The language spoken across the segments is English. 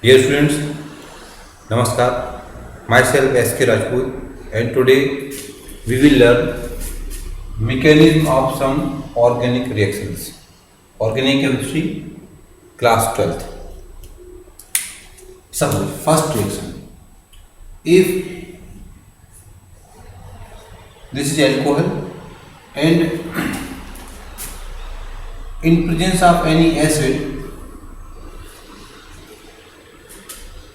Dear students, Namaskar. Myself S.K. Rajput, and today we will learn mechanism of some organic reactions. Organic chemistry, class 12th. Suppose first reaction. If this is alcohol and in presence of any acid,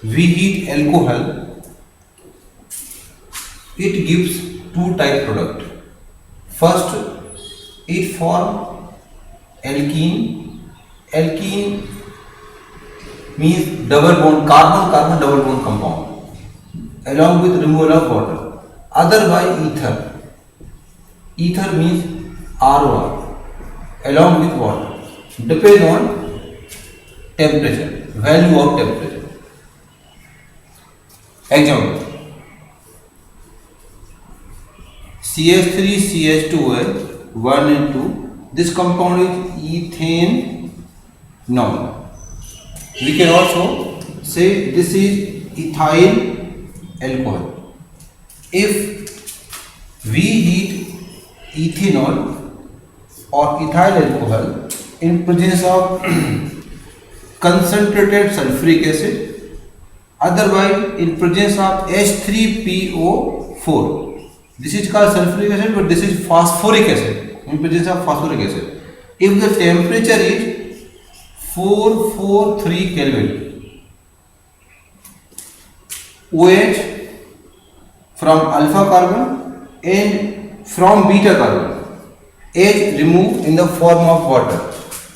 we heat alcohol, it gives two type product. First, it form alkene. Alkene means double bond, carbon double bond compound along with removal of water. Otherwise ether. Ether means ROR along with water. Depend on temperature, value of temperature. Example: CH3 CH2 1 and 2. This compound is ethane. Now we can also say this is ethyl alcohol. If we heat ethanol or ethyl alcohol in presence of concentrated sulfuric acid, otherwise in presence of H3PO4. This is called sulfuric acid, but this is phosphoric acid, in presence of phosphoric acid. If the temperature is 443 Kelvin, OH from alpha carbon and from beta carbon, H removed in the form of water,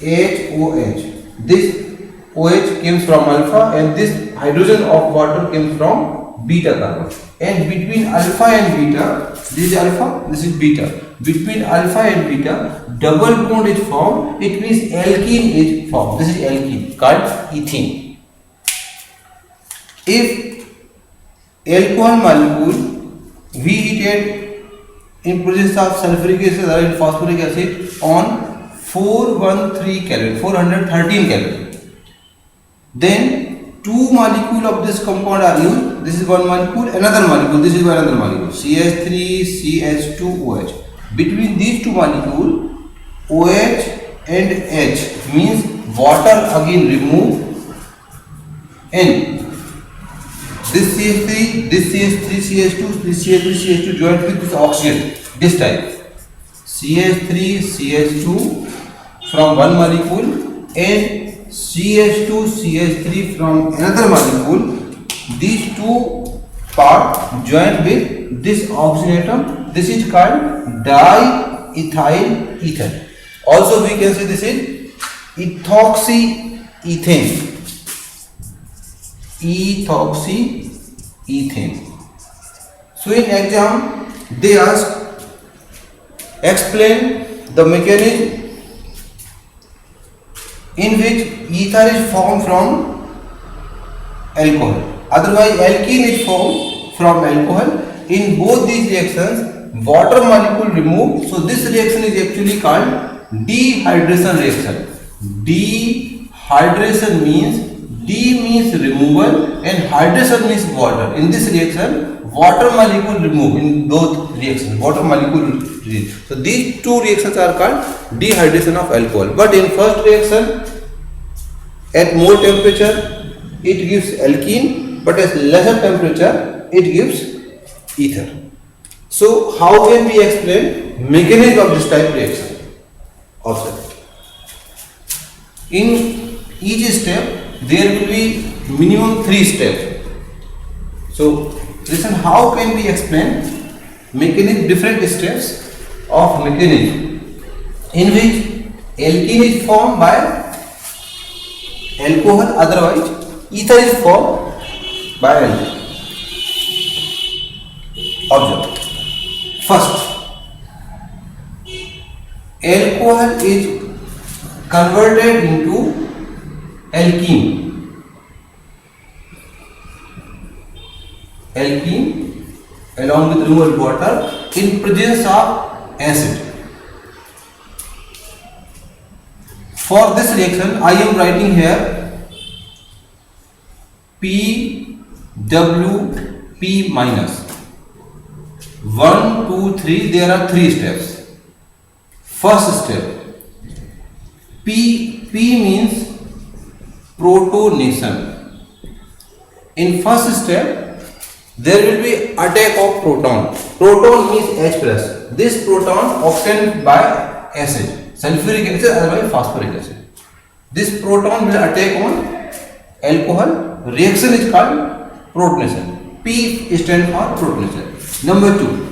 HOH. This OH comes from alpha and this hydrogen of water comes from beta carbon. And between alpha and beta, this is alpha, this is beta. Between alpha and beta, double bond is formed. It means alkene is formed. This is alkene called ethene. If alcohol molecule we heated in presence of sulfuric acid or in phosphoric acid on 413 Kelvin, 413 Kelvin, then two molecules of this compound are used. This is one molecule, another molecule, this is another molecule, CH3 CH2OH. Between these two molecules, OH and H means water again removed, and this CH3 CH2, this CH3 CH2 joined with this oxygen, this type CH3 CH2 from one molecule and CH2 CH3 from another molecule. These two parts joined with this oxygen atom. This is called diethyl ether. Also we can say this is ethoxyethane. Ethoxyethane. So in exam they ask, explain the mechanism in which ether is formed from alcohol. Otherwise alkene is formed from alcohol. In both these reactions, water molecule removed. So this reaction is actually called dehydration reaction. Dehydration means D means removal and hydration means water. In this reaction, water molecule removed in both reactions. Water molecule removed. So these two reactions are called dehydration of alcohol. But in first reaction, at more temperature, it gives alkene, but at lesser temperature, it gives ether. So how can we explain mechanism of this type reaction? Also, in each step there will be minimum 3 steps. So listen, how can we explain mechanism, different steps of mechanism in which alkene is formed by alcohol, otherwise ether is formed by alcohol. Observe. First, alcohol is converted into alkene. Alkene along with removed water in presence of acid. For this reaction, I am writing here P W P minus. 1, 2, 3. There are 3 steps. First step, P means protonation. In first step, there will be attack of proton. Proton means H plus. This proton obtained by acid, sulfuric acid, otherwise phosphoric acid. This proton will attack on alcohol. Reaction is called protonation. P stands for protonation. Number 2,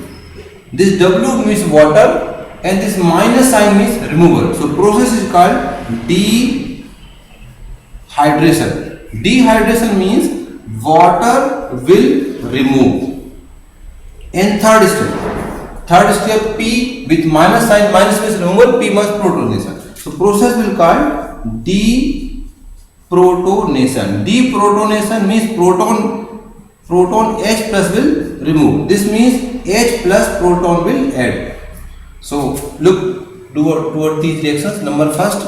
this W means water and this minus sign means removal. So process is called dehydration. Dehydration means water will remove. And third step P with minus sign, minus means removal, P means protonation. So process will call deprotonation. Deprotonation means proton H plus will remove. This means H plus proton will add. So look toward these reactions. Number first,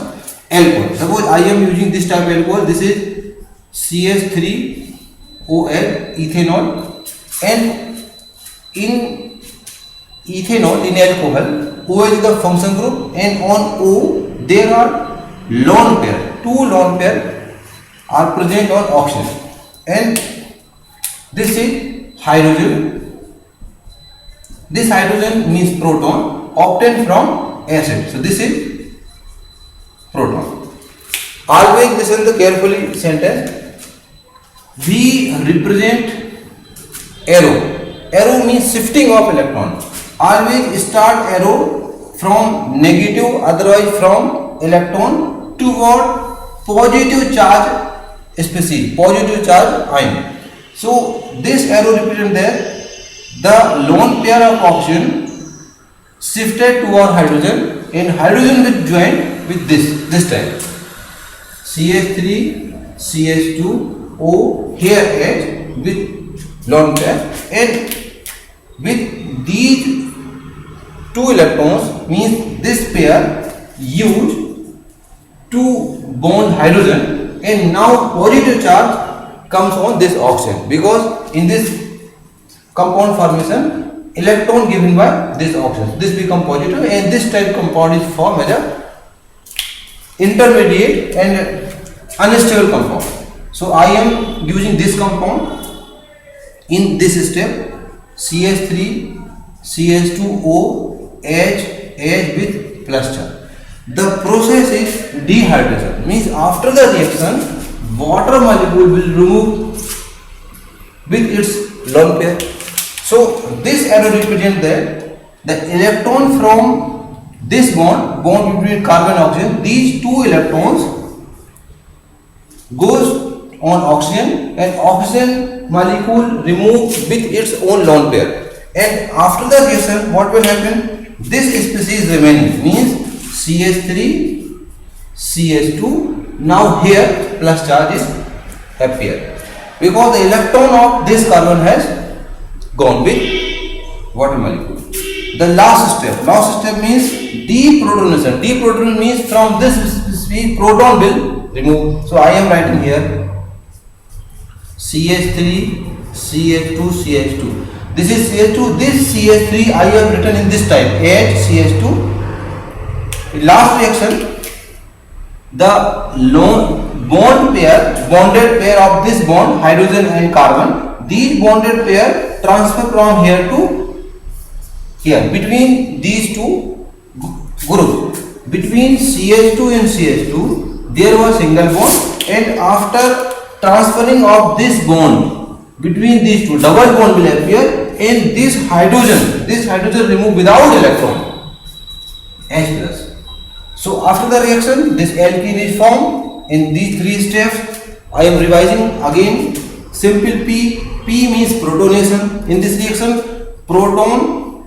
alcohol. Suppose I am using this type of alcohol. This is CH3OL, ethanol, and in ethanol, in alcohol, OH is the function group, and on O there are lone pair. 2 lone pair are present on oxygen, and this is hydrogen. This hydrogen means proton obtained from acid. So this is proton. Always listen the carefully sentence. We represent arrow. Arrow means shifting of electron. Always start arrow from negative, otherwise from electron toward positive charge species, positive charge ion. So this arrow represents that the lone pair of oxygen shifted toward hydrogen, and hydrogen will join with this type CH3 CH2O here H with lone pair, and with these 2 electrons means this pair use to bond hydrogen, and now positive charge comes on this oxygen, because in this compound formation electron given by this oxygen, this become positive, and this type compound is formed as a intermediate and unstable compound. So I am using this compound in this step, CH3 CH2O H with plus charge. The process is dehydration, means after the reaction water molecule will remove with its lone pair. So this arrow represents that the electron from this bond between carbon and oxygen, these 2 electrons goes on oxygen, and oxygen molecule remove with its own lone pair. And after the reaction, what will happen? This species remaining, means CH3 CH2. Now here plus charge is appear, because the electron of this carbon has gone with water molecule. The last step means deprotonation. Deprotonation means from this species proton will remove. So I am writing here CH3 CH2 CH2. This is CH2. This CH3 I have written in this type H CH2. In last reaction, the bonded pair of this bond, hydrogen and carbon, these bonded pair transfer from here to here. Between these 2 groups, between CH2 and CH2, there was single bond, and after transferring of this bond between these 2, double bond will appear, and this hydrogen remove without electron, H plus. So after the reaction, this alkene is formed. In these 3 steps, I am revising again. Simple P means protonation. In this reaction, proton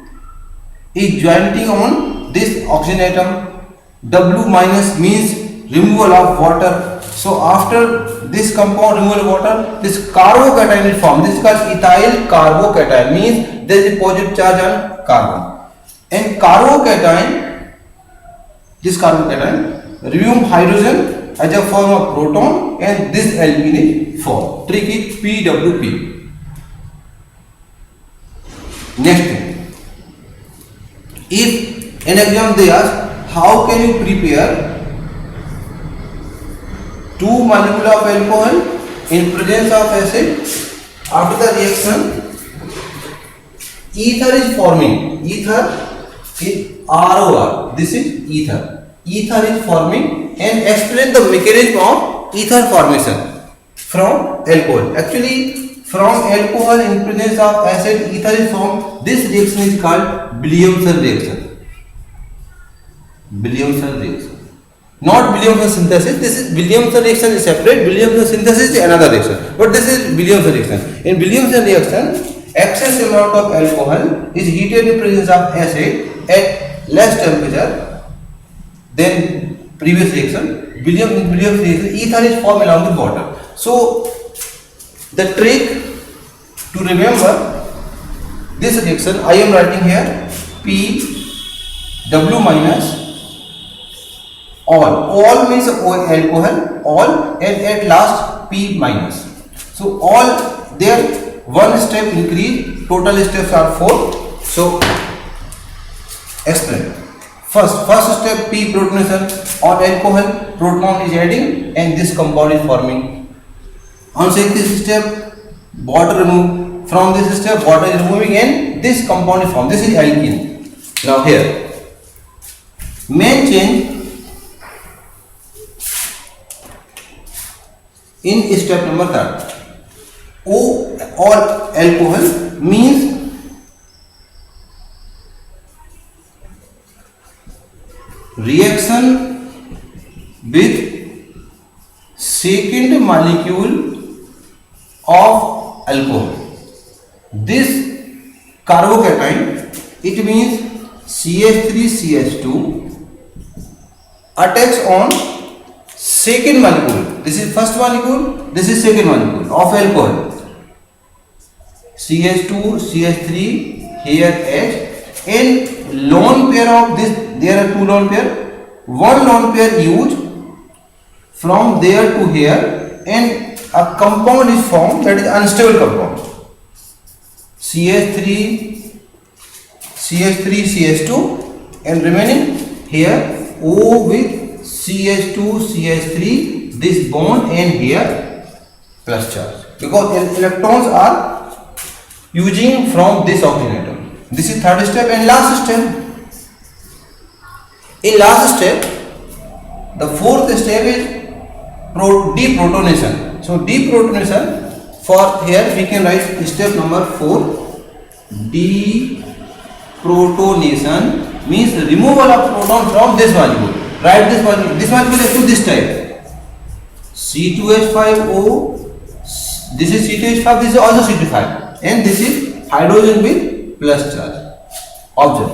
is joining on this oxygen atom. W minus means removal of water. So after this compound removal of water, this carbocation is formed. This is called ethyl carbocation, means there is a positive charge on carbon. And carbocation, this carbocation remove hydrogen as a form of proton, and this alkene is formed. Trick is PWP. Next thing, if in exam they ask how can you prepare two molecules of alcohol in presence of acid, after the reaction ether is forming. Ether is ROR. This is ether. Ether is forming, and explain the mechanism of ether formation from alcohol. Actually, from alcohol in presence of acid, ether is formed. This reaction is called Williamson reaction. Williamson reaction. Not Williamson synthesis. This is Williamson reaction is separate. Williamson synthesis is another reaction. But this is Williamson reaction. In Williamson reaction, excess amount of alcohol is heated in presence of acid at less temperature than previous reaction. In Williamson reaction, ether is formed along with water. So the trick to remember this reaction, I am writing here Pw minus all means alcohol, all, and at last P minus. So all there one step increase, total steps are 4. So explain. First step, P protonation. On alcohol, proton is adding and this compound is forming. On second step, water remove. From this step, water is removing and this compound is formed. This is alkene. Now here, main change in step number 3. O or alcohol means reaction with second molecule of alcohol. This carbocation, it means CH3CH2 attacks on second molecule. This is first molecule, this is second molecule of alcohol. CH2, CH3, here H, and lone pair of this, there are two lone pair. One lone pair used from there to here, and a compound is formed, that is unstable compound. CH3, CH2, and remaining here O with CH2, CH3, this bond, and here plus charge, because electrons are using from this oxygen atom. This is third step. And last step, in last step, the fourth step is deprotonation. So deprotonation, for here we can write step number 4. Deprotonation means removal of proton from this molecule. Write this molecule. This molecule is to this type, C2H5O. This is C2H5, this is also C2H5, and this is hydrogen with plus charge. Observe.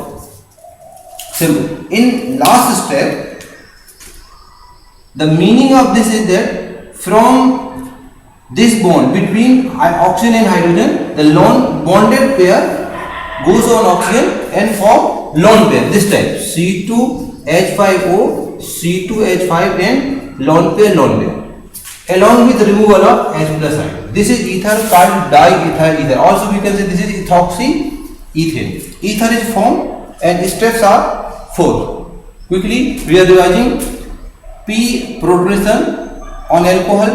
Simple. In last step, the meaning of this is that from this bond between oxygen and hydrogen, the lone bonded pair goes on oxygen and form lone pair. This type C2H5O, C2H5, and lone pair, along with the removal of H plus ion. This is ether called diethyl ether. Also we can say this is ethoxyethane. Ether is formed and steps are 4. Quickly we are revising. P protonation on alcohol,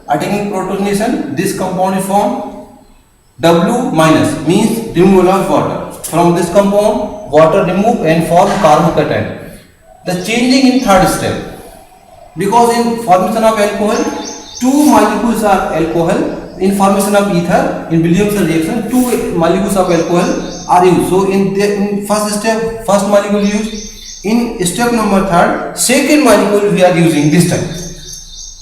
attacking protonation, this compound is formed. W minus means removal of water. From this compound, water remove and form carbocation. The changing in third step, because in formation of alcohol, two molecules are alcohol. In formation of ether, in Williamson reaction, two molecules of alcohol are used. So in first step, first molecule used. In step number 3, second molecule we are using this time.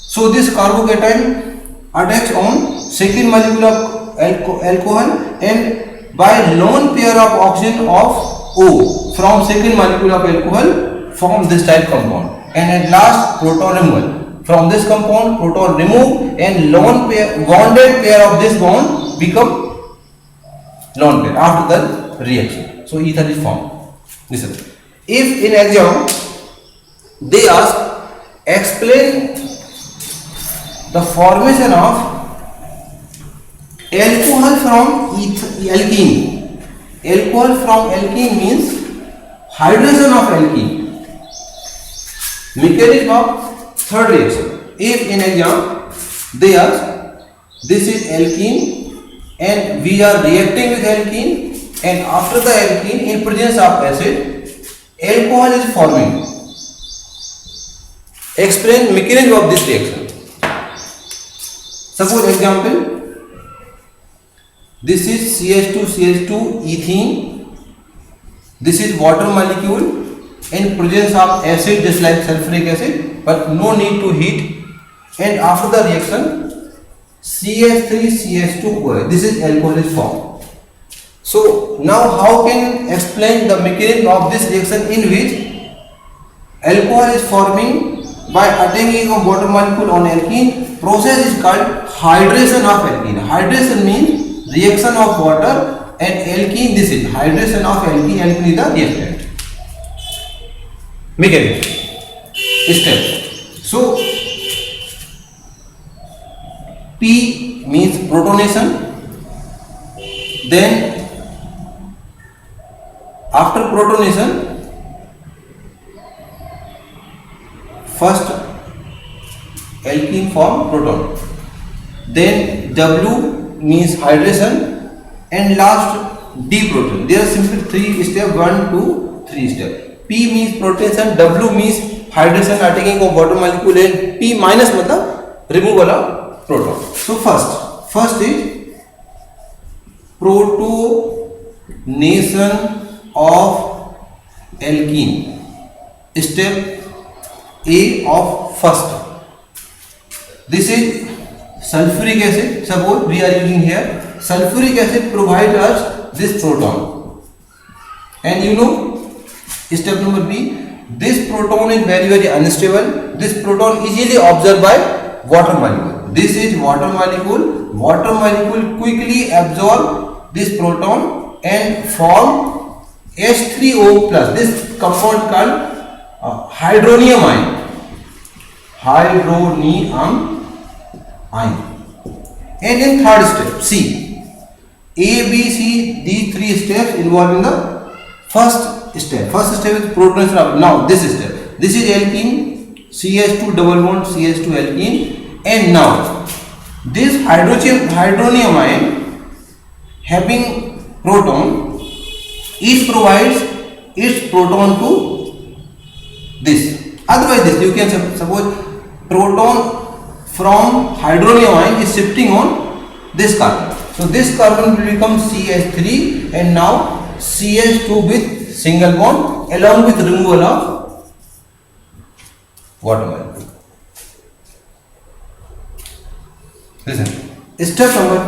So this carbocation attacks on second molecule of alcohol, and by lone pair of oxygen of O from second molecule of alcohol form this type compound, and at last proton removal. From this compound, proton remove and lone pair, bonded pair of this bond become lone pair after the reaction. So ether is formed. Listen. If in exam they ask explain the formation of alcohol from alkene. Alcohol from alkene means hydration of alkene. Mechanism of third reaction. If in exam they ask, this is alkene and we are reacting with alkene, and after the alkene in presence of acid, alcohol is forming. Explain mechanism of this reaction. Suppose example, this is CH2 ethene. This is water molecule in presence of acid, just like sulfuric acid, but no need to heat. And after the reaction, CH3CH2OH, this is alcohol is formed. So now how can explain the mechanism of this reaction in which alcohol is forming by attacking of water molecule on alkene? Process is called hydration of alkene. Hydration means reaction of water and alkene. This is hydration of alkene. Alkene is the reactant. Mechanism. Step. So P means protonation. Then after protonation, first alkene form proton. Then W means hydration, and last D proton. There are simply 3 steps, 1, 2, 3 steps. P means protonation, W means hydration attacking of water molecule, and P minus matlab removal of proton. So first is protonation of alkene. Step A of first. This is sulfuric acid. Suppose we are using here sulfuric acid provides us this proton, and you know step number B, this proton is very unstable. This proton easily observed by water molecule. This is water molecule. Water molecule quickly absorb this proton and form H3O plus. This compound called hydronium ion. Hydronium ion. And in third step, C, A, B, C, these 3 steps involved in the first step. First step is protonation of. Now this step. This is alkene, CH2 double bond, CH2 alkene, and now this hydronium ion having proton, it provides its proton to this. Otherwise, this you can suppose proton from hydronium ion is shifting on this carbon. So this carbon will become CH3, and now CH2 with single bond along with removal of water molecule. Listen. Step number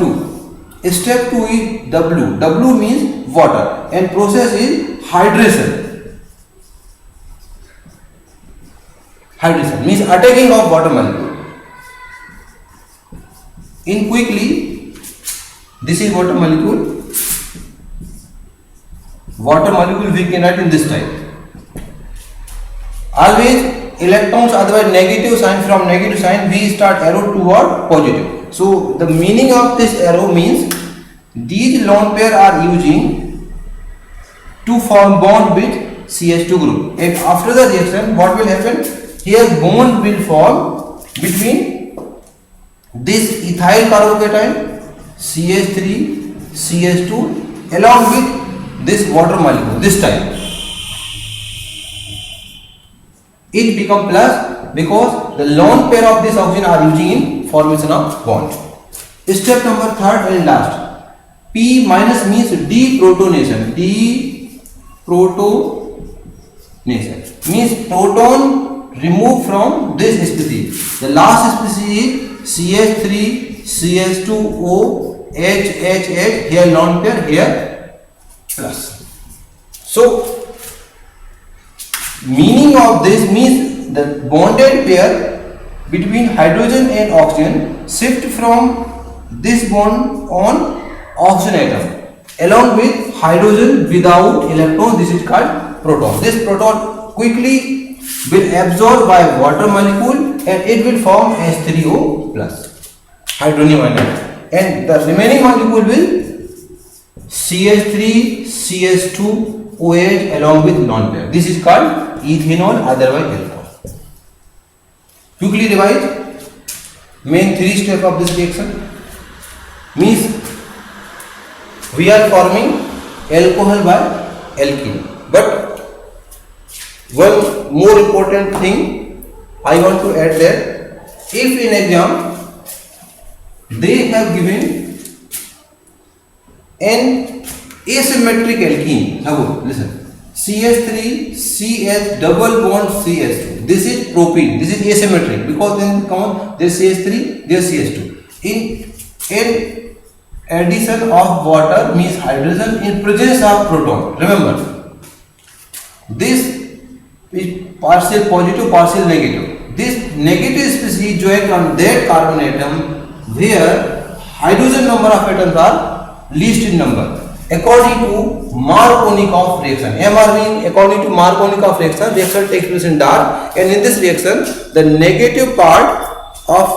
2. Step 2 is W. W means water, and process is hydration. Hydration means attacking of water molecule. In quickly, this is water molecule. Water molecule we can write in this type. Always electrons, otherwise negative sign, from negative sign we start arrow toward positive. So the meaning of this arrow means these lone pair are using to form bond with CH2 group, and after the reaction what will happen? Here bond will form between this ethyl carbocation CH3 CH2 along with this water molecule. This time it become plus because the lone pair of this oxygen are using in formation of bond. Step number 3rd and last. P minus means deprotonation. Deprotonation means proton removed from this species. The last species is CH3 CH2O HH, here lone pair, here plus. So meaning of this means the bonded pair between hydrogen and oxygen shift from this bond on oxygen atom along with hydrogen without electron. This is called proton. This proton quickly will absorb by water molecule and it will form H3O plus hydronium ion, and the remaining molecule will CH3 CH2 OH along with lone pair. This is called ethanol, otherwise alcohol. Quickly revise main three steps of this reaction. Means we are forming alcohol by alkene, but one more important thing I want to add there, if in exam they have given an asymmetric alkene, now listen, CH3 CH double bond CH2, this is propene, this is asymmetric because then come there is CH3, there is CH2. In addition of water means hydrogen in presence of proton. Remember, this is partial positive, partial negative. This negative species join on that carbon atom where hydrogen number of atoms are least in number according to Markovnikov reaction. MR means according to Markovnikov reaction, reaction takes place in dark, and in this reaction the negative part of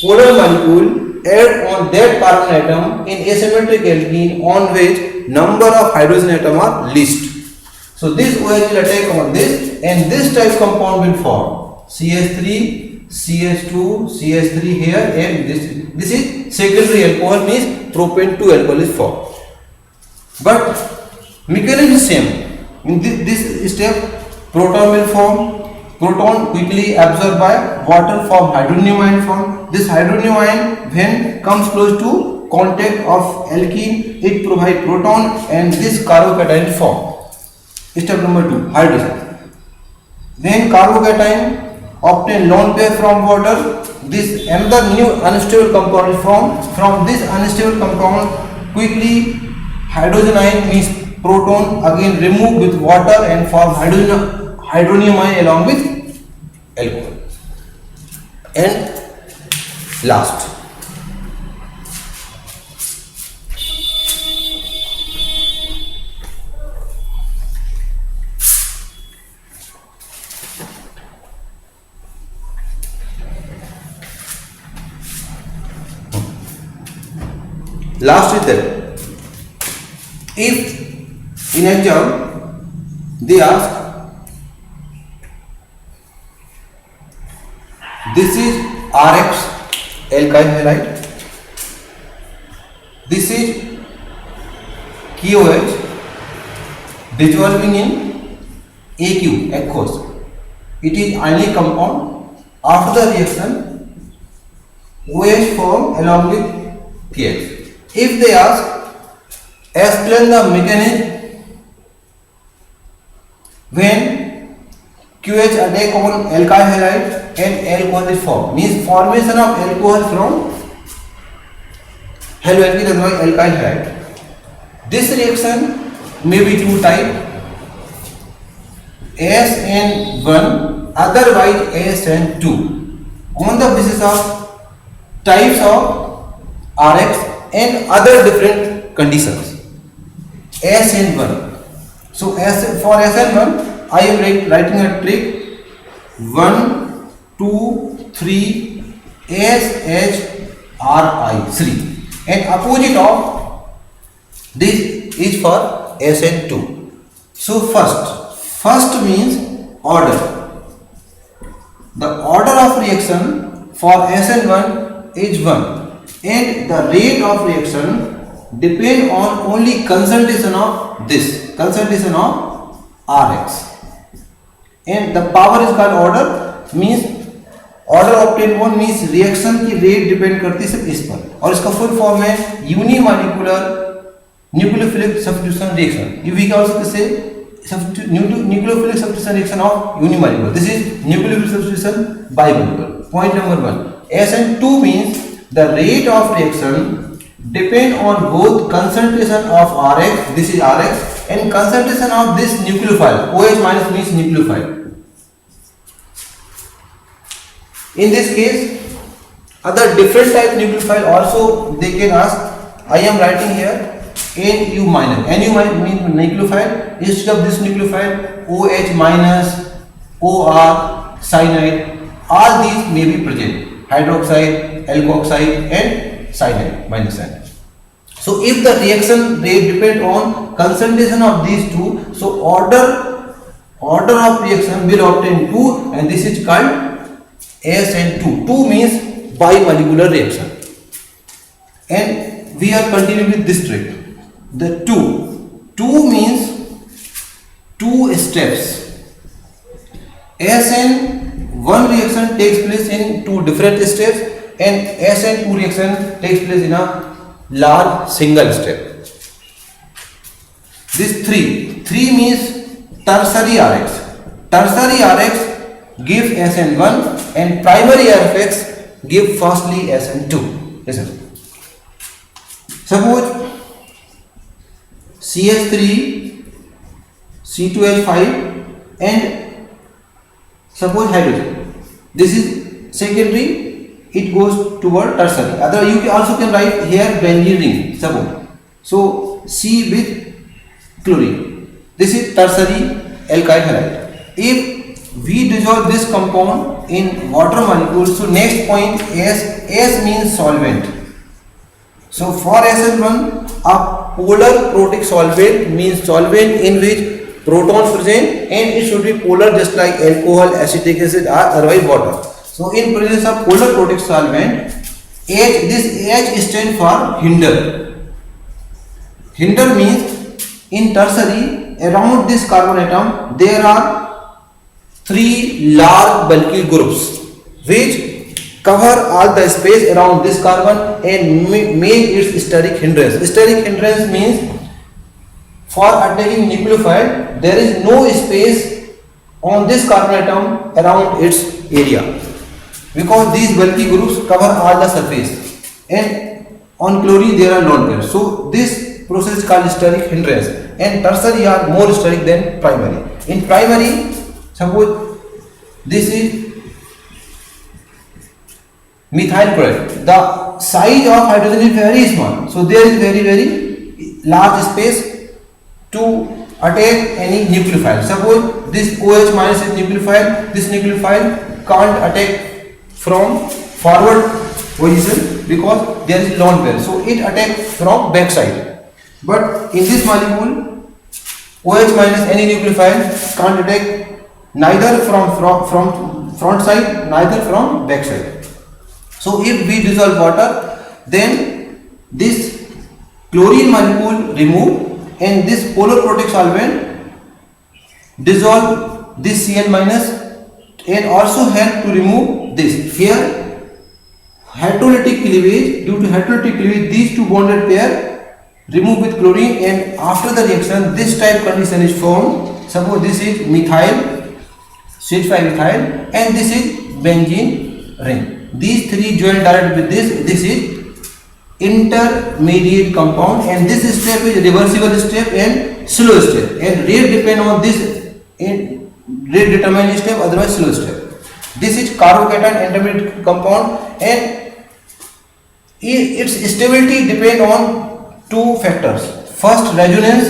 polar molecule add on that carbon atom in asymmetric alkene on which number of hydrogen atom are least. So this OH will attack on this, and this type compound will form CH3 CH2 CH3 here, and this is secondary alcohol, means propane 2 alcohol is formed. But mechanism is same. In this step proton will form, proton quickly absorbed by water form hydronium ion form. This hydronium ion when comes close to contact of alkene, it provides proton and this carbocation form. Step number 2, hydrogen. When carbocation obtain lone pair from water, this another new unstable compound is formed. From this unstable compound quickly hydrogen ion means proton again remove with water and form hydronium ion along with alcohol. And last, is that if in exam they ask this is RX alkyl halide, this is KOH dissolving in AQ aqueous, it is ionic compound. After the reaction OH form along with KX. If they ask explain the mechanism when QH attack on alkyl halide and alcohol is formed, means formation of alcohol from haloalkene otherwise alkyl halide. This reaction may be two type, SN1 otherwise SN2, on the basis of types of RX and other different conditions. SN1. So for SN1 I am writing a trick 1 2 3 SHRI3, and opposite of this is for SN2. So first means order. The order of reaction for SN1 is 1, and the rate of reaction depend on only concentration of this, concentration of RX, and the power is called order, means order obtained one means reaction की rate depend करती है सिर्फ इस पर, और इसका full form है unimolecular nucleophilic substitution reaction. We can also say nucleophilic substitution reaction of unimolecular. This is nucleophilic substitution bimolecular. Point number 1. SN2 means the rate of reaction depend on both concentration of RX, this is RX, and concentration of this nucleophile. OH minus means nucleophile. In this case, other different type nucleophile also they can ask. I am writing here Nu minus. Nu minus means nucleophile. Instead of this nucleophile, OH minus OR, cyanide, all these may be present. Hydroxide, alkoxide and cyanide minus N. So if the reaction rate depend on concentration of these two, so order of reaction will obtain 2 and this is called SN2. 2 means bimolecular reaction. And we are continuing with this trick. The 2 means 2 steps. SN1 reaction takes place in 2 different steps and SN2 reaction takes place in a large single step. This 3 means tertiary RX. Tertiary RX give SN1 and primary RX give firstly SN2. Listen. Suppose CH3, C2H5 and suppose hydrogen. This is secondary, it goes toward tertiary. Other you also can write here benzene ring, suppose. So C with chlorine. This is tertiary alkyl halide. If we dissolve this compound in water molecules, so next point is S means solvent. So for SN1, a polar protic solvent means solvent in which protons present and it should be polar just like alcohol, acetic acid or otherwise water. So in presence of polar protic solvent, H, this H stands for hinder. Hinder means in tertiary around this carbon atom there are 3 large bulky groups which cover all the space around this carbon and make its steric hindrance. Steric hindrance means for attacking nucleophile there is no space on this carbon atom around its area because these bulky groups cover all the surface and on chlorine there are lone pairs. So this process is called steric hindrance and tertiary are more steric than primary. In primary, suppose this is methyl chloride. The size of hydrogen is very small, so there is very large space to attack any nucleophile. Suppose this OH minus is nucleophile, this nucleophile can't attack from forward position because there is lone pair, so it attacks from back side. But in this molecule, OH minus any nucleophile can't attack neither from front side, neither from back side. So if we dissolve water, then this chlorine molecule remove and this polar protic solvent dissolve this Cl minus and also help to remove this. Here hydrolytic cleavage, due to hydrolytic cleavage these two bonded pair remove with chlorine and after the reaction this type condition is formed. Suppose this is methyl, CH5 methyl and this is benzene ring. These 3 join direct with this is intermediate compound and this step is reversible step and slow step and rate depend on this in rate determining step otherwise slow step. This is carbocation intermediate compound and its stability depend on 2 factors. First resonance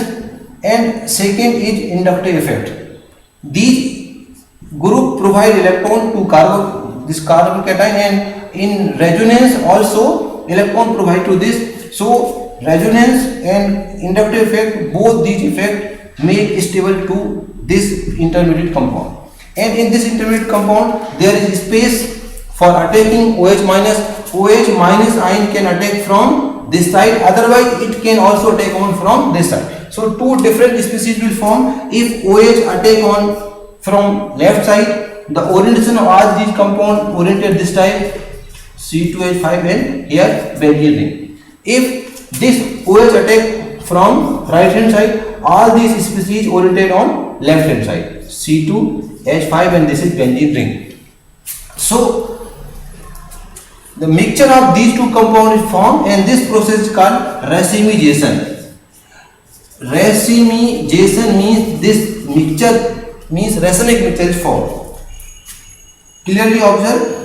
and second is inductive effect. These group provide electron to this carbon cation and in resonance also electron provide to this. So resonance and inductive effect, both these effect make stable to this intermediate compound. And in this intermediate compound there is space for attacking OH minus. OH minus ion can attack from this side, otherwise it can also attack on from this side. So 2 different species will form if OH attack on from left side. The orientation of all these compounds oriented this type C2H5 and here benzene ring. If this OH attack from right hand side, all these species oriented on left hand side C2H5 and this is benzene ring. So the mixture of these 2 compounds is formed and this process is called racemization. Racemization means this mixture means racemic mixture is formed. Clearly observe,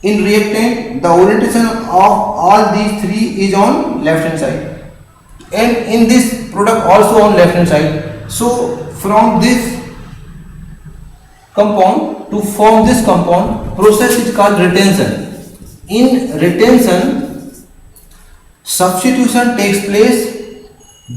in reactant the orientation of all these 3 is on left hand side and in this product also on left hand side. So from this compound. To form this compound, process is called retention. In retention, substitution takes place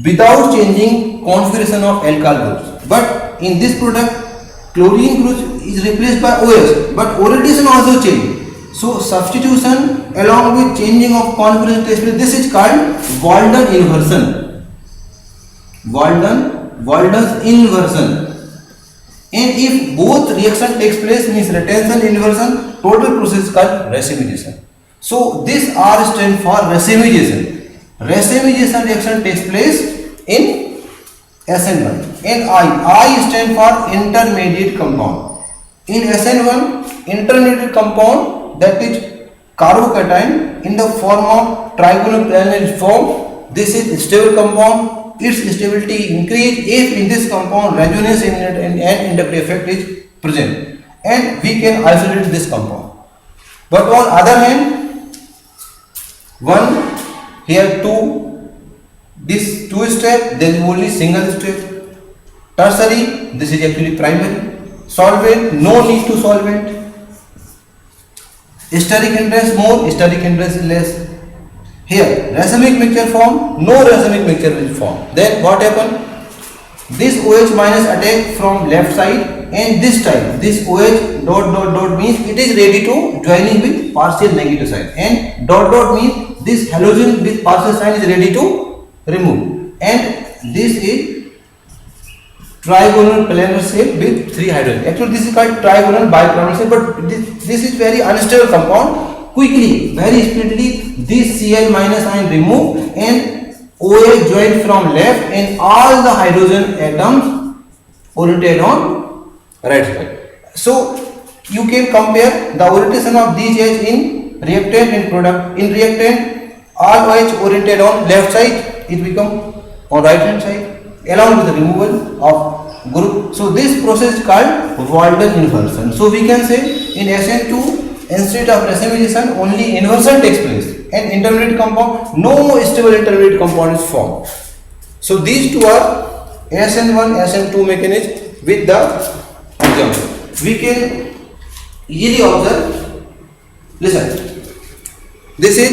without changing configuration of alkyl groups. But in this product, chlorine group is replaced by OH, but orientation also change. So substitution along with changing of configuration takes place. This is called Walden inversion. Walden's inversion. And if both reaction takes place, means retention, inversion, total process is called racemization. So this R stands for racemization. Racemization reaction takes place in SN1. And I stands for intermediate compound. In SN1, intermediate compound, that is carbocation in the form of trigonal planar form. This is stable compound. Its stability increase if in this compound resonance and inductive effect is present, and we can isolate this compound. But on other hand, one here two, this two step, there is only single step. Tertiary, this is actually primary. Solvent, no need to solvent. Steric hindrance more, steric hindrance less. Here, racemic mixture form, no racemic mixture will form. Then what happen? This OH minus attack from left side, and this time this OH dot means it is ready to joining with partial negative sign, and dot means this halogen with partial sign is ready to remove, and this is trigonal planar shape with 3 hydrogen. Actually this is called trigonal biplanar shape, but this is very unstable compound. Quickly, very speedily, this Cl minus ion remove and OH joined from left, and all the hydrogen atoms oriented on right side. So you can compare the orientation of these H in reactant and product. In reactant, all OH oriented on left side, it become on right hand side along with the removal of group. So this process is called Walden inversion. So we can say in SN2, instead of racemization, only inversion takes place, and intermediate compound, no stable intermediate compound is formed. So these two are SN1, SN2 mechanism with the example. We can easily observe. Listen, this is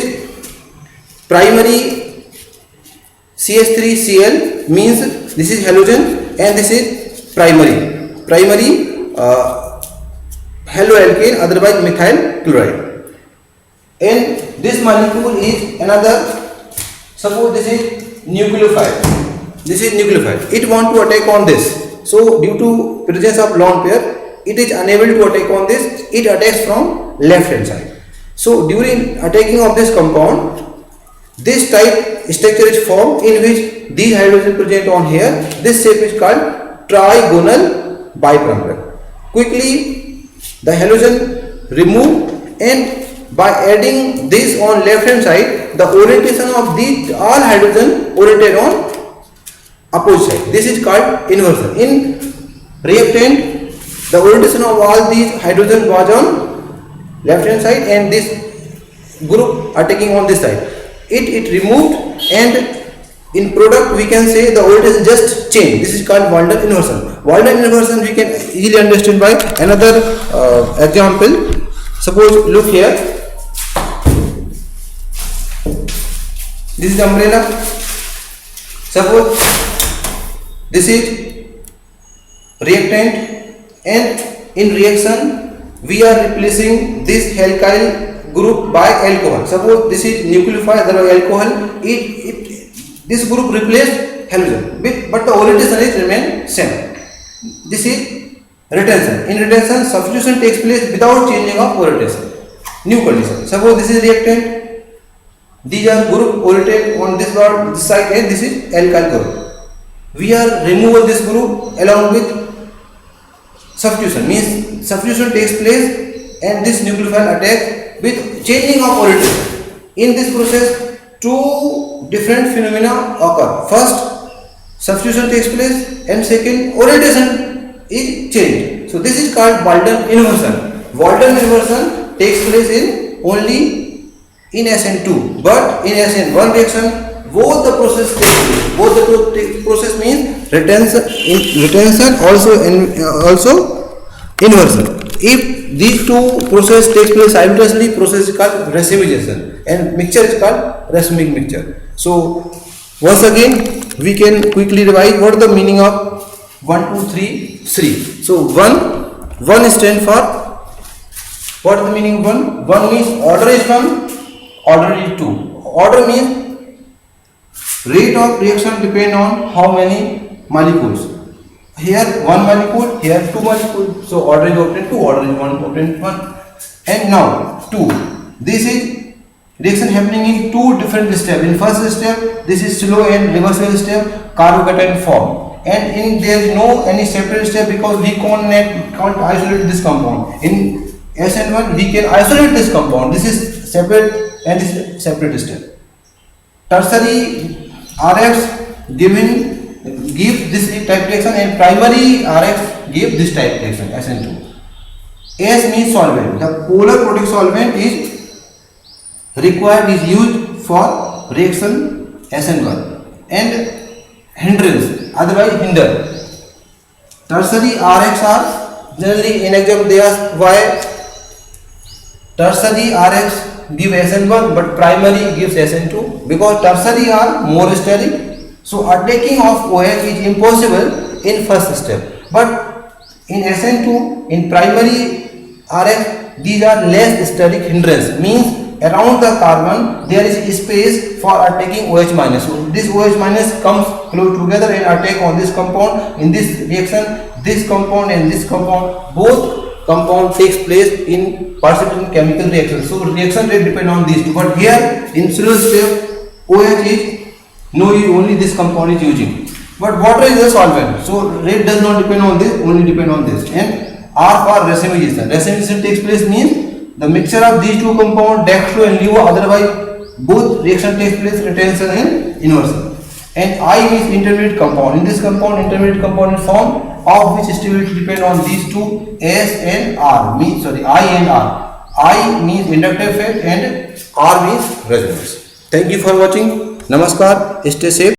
primary CH3Cl, means this is halogen, and this is primary haloalkane, otherwise methyl chloride. And this molecule is another, suppose this is nucleophile. This is nucleophile. It want to attack on this. So due to presence of lone pair, it is unable to attack on this. It attacks from left hand side. So during attacking of this compound, this type structure is formed in which these hydrogen present on here. This shape is called trigonal bipyramidal. Quickly the halogen remove, and by adding this on left hand side, the orientation of these all hydrogen oriented on opposite side. This is called inversion. In reactant, the orientation of all these hydrogen was on left hand side, and this group are taking on this side. It removed, and in product we can say the orientation just changed. This is called Walden inversion. Walden inversion we can easily understand by another example. Suppose look here. This is the umbrella. Suppose this is reactant, and in reaction we are replacing this alkyl group by alcohol. Suppose this is nucleophile, there are alcohol. This group replaced halogen, but the orientation is remain same. This is retention. In retention, substitution takes place without changing of orientation. New condition. Suppose this is reactant. These are group oriented on this side, and this is alkyl group. We are removing this group along with substitution. Means substitution takes place, and this nucleophile attack with changing of orientation. In this process, two different phenomena occur. First, substitution takes place, and second, orientation is changed. So this is called Walden inversion. Walden inversion takes place in only in SN2, but in SN1 reaction, both the process take place. Both the process means retention also inversion. If these two processes takes place simultaneously, process is called racemization and mixture is called racemic mixture. So once again we can quickly revise what is the meaning of 1 2 3 3. So 1 stand for, what is the meaning of 1? 1 means order is 1, order is 2. Order means rate of reaction depend on how many molecules. Here 1 molecule, here 2 molecules. So order is obtained 2, order is 1, obtained 1. And now 2. This is reaction happening in two different steps. In first step, this is slow and reversible step, carbocation form. And in there is no any separate step because we can't isolate this compound. In SN1 we can isolate this compound. This is separate and this is separate step. Tertiary RX give this type reaction and primary RX give this type reaction SN2. S means solvent. The polar protic solvent is required is used for reaction SN1 and hindrance, otherwise hinder. Tertiary RX are generally in exam they ask why tertiary RX give SN1 but primary gives SN2, because tertiary are more steric. So attacking of OH is impossible in first step, but in SN2 in primary RX these are less steric hindrance, means around the carbon there is space for attacking OH minus. So this OH minus comes close together and attack on this compound. In this reaction this compound and this compound, both compound takes place in participating chemical reaction. So reaction rate depend on these two, but here in slow step OH is no, only this compound is using, but water is a solvent, so rate does not depend on this, only depend on this. And R for racemization. Racemization takes place means the mixture of these two compounds, dextro and levo, otherwise both reaction takes place retention and inversion. And I means intermediate compound. In this compound, intermediate compound is formed, of which stability depend on these two S and R. I and R. I means inductive effect and R means resonance. Thank you for watching. Namaskar. Stay safe.